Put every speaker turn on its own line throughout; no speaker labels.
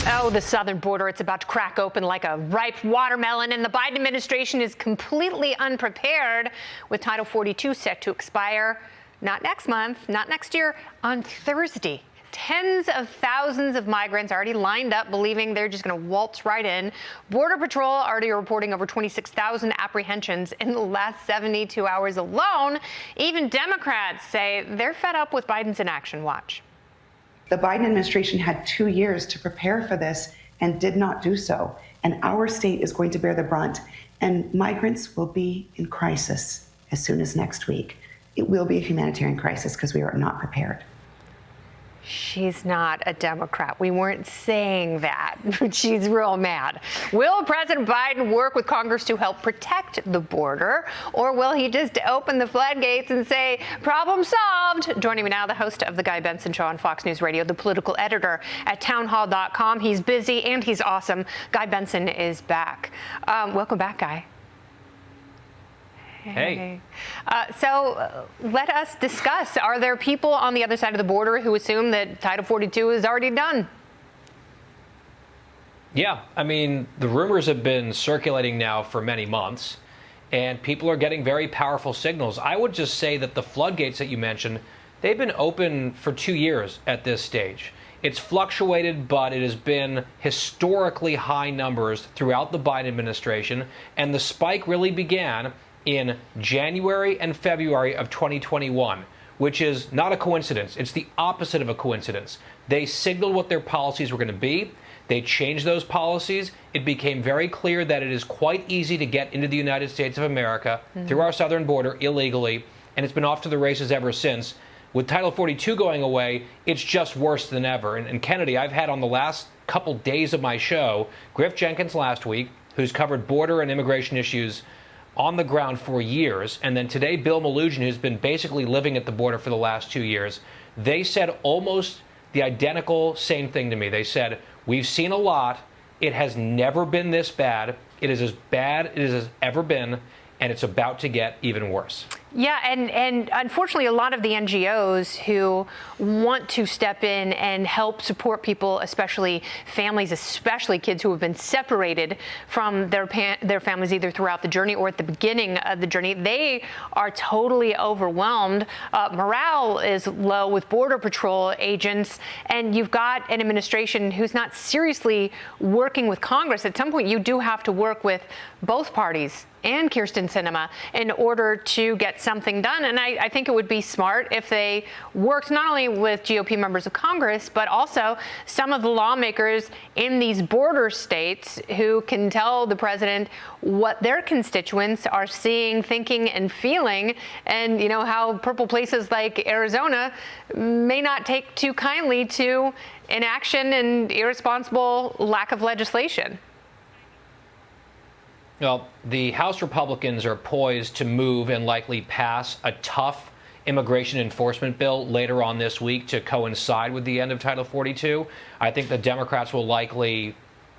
Oh, the southern border, it's about to crack open like a ripe watermelon, and the Biden administration is completely unprepared, with Title 42 set to expire not next month, not next year, on Thursday. Tens of thousands of migrants already lined up, believing they're just going to waltz right in. Border Patrol already reporting over 26,000 apprehensions in the last 72 hours alone. Even Democrats say they're fed up with Biden's inaction. Watch.
The Biden administration had 2 years to prepare for this and did not do so. And our state is going to bear the brunt. And migrants will be in crisis as soon as next week. It will be a humanitarian crisis because we are not prepared.
She's not a Democrat. We weren't saying that. She's real mad. Will President Biden work with Congress to help protect the border? Or will he just open the floodgates and say, problem solved? Joining me now, the host of the Guy Benson Show on Fox News Radio, the political editor at townhall.com. He's busy and he's awesome. Guy Benson is back. Welcome back, Guy.
Hey.
So let us discuss. Are there people on the other side of the border who assume that Title 42 is already done?
Yeah, I mean, the rumors have been circulating now for many months, and people are getting very powerful signals. I would just say that the floodgates that you mentioned, they've been open for 2 years at this stage. It's fluctuated, but it has been historically high numbers throughout the Biden administration, and the spike really began in January and February of 2021, which is not a coincidence. It's the opposite of a coincidence. They signaled what their policies were going to be. They changed those policies. It became very clear that it is quite easy to get into the United States of America through our southern border illegally, and it's been off to the races ever since. With Title 42 going away, it's just worse than ever. And Kennedy, I've had on the last couple days of my show, Griff Jenkins last week, who's covered border and immigration issues on the ground for years, and then today Bill Malugin, who's been basically living at the border for the last 2 years. They said almost the identical same thing to me. They said, we've seen a lot. It has never been this bad. It is as bad as it has ever been, and it's about to get even worse.
Yeah, and unfortunately, a lot of the NGOs who want to step in and help support people, especially families, especially kids who have been separated from their families either throughout the journey or at the beginning of the journey, they are totally overwhelmed. Morale is low with Border Patrol agents, and you've got an administration who's not seriously working with Congress. At some point, you do have to work with both parties and Kyrsten Sinema in order to get something done. And I think it would be smart if they worked not only with GOP members of Congress, but also some of the lawmakers in these border states who can tell the president what their constituents are seeing, thinking, and feeling, and you know how purple places like Arizona may not take too kindly to inaction and irresponsible lack of legislation.
Well, the House Republicans are poised to move and likely pass a tough immigration enforcement bill later on this week to coincide with the end of Title 42. I think the Democrats will likely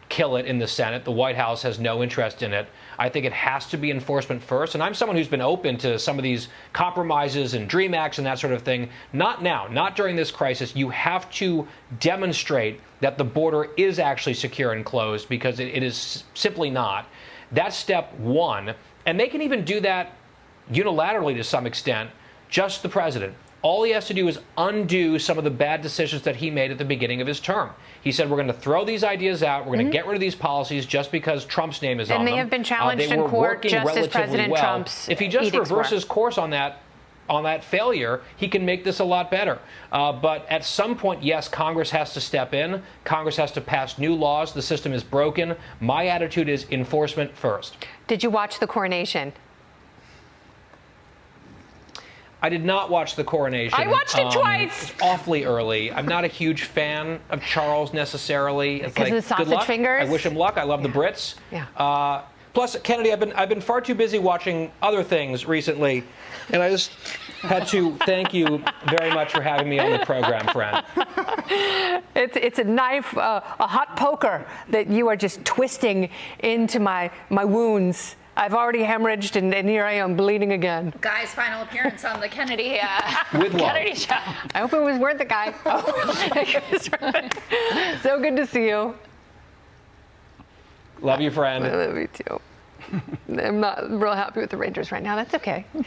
kill it in the Senate. The White House has no interest in it. I think it has to be enforcement first. And I'm someone who's been open to some of these compromises and DREAM Acts and that sort of thing. Not now, not during this crisis. You have to demonstrate that the border is actually secure and closed, because it is simply not. That's step one. And they can even do that unilaterally to some extent, just the president. All he has to do is undo some of the bad decisions that he made at the beginning of his term. He said, we're going to throw these ideas out. We're going to get rid of these policies just because Trump's name is on them.
And they have been challenged in court just as President Trump's
If he just reverses course on that failure, he can make this a lot better. But at some point, yes, Congress has to step in. Congress has to pass new laws. The system is broken. My attitude is enforcement first.
Did you watch the coronation?
I did not watch the coronation.
I watched it twice.
It's awfully early. I'm not a huge fan of Charles necessarily. It's
because of the sausage
good luck.
fingers?
I wish him luck. I love the Brits.
Yeah.
Plus, Kennedy, I've been far too busy watching other things recently, and I just had to thank you very much for having me on the program, friend.
It's a knife, a hot poker that you are just twisting into my wounds. I've already hemorrhaged, and here I am bleeding again.
Guy's final appearance on the Kennedy
Kennedy show. I hope it was worth it, Guy. So good to see you.
Love you, friend.
I love you too. I'm not real happy with the Rangers right now. That's okay.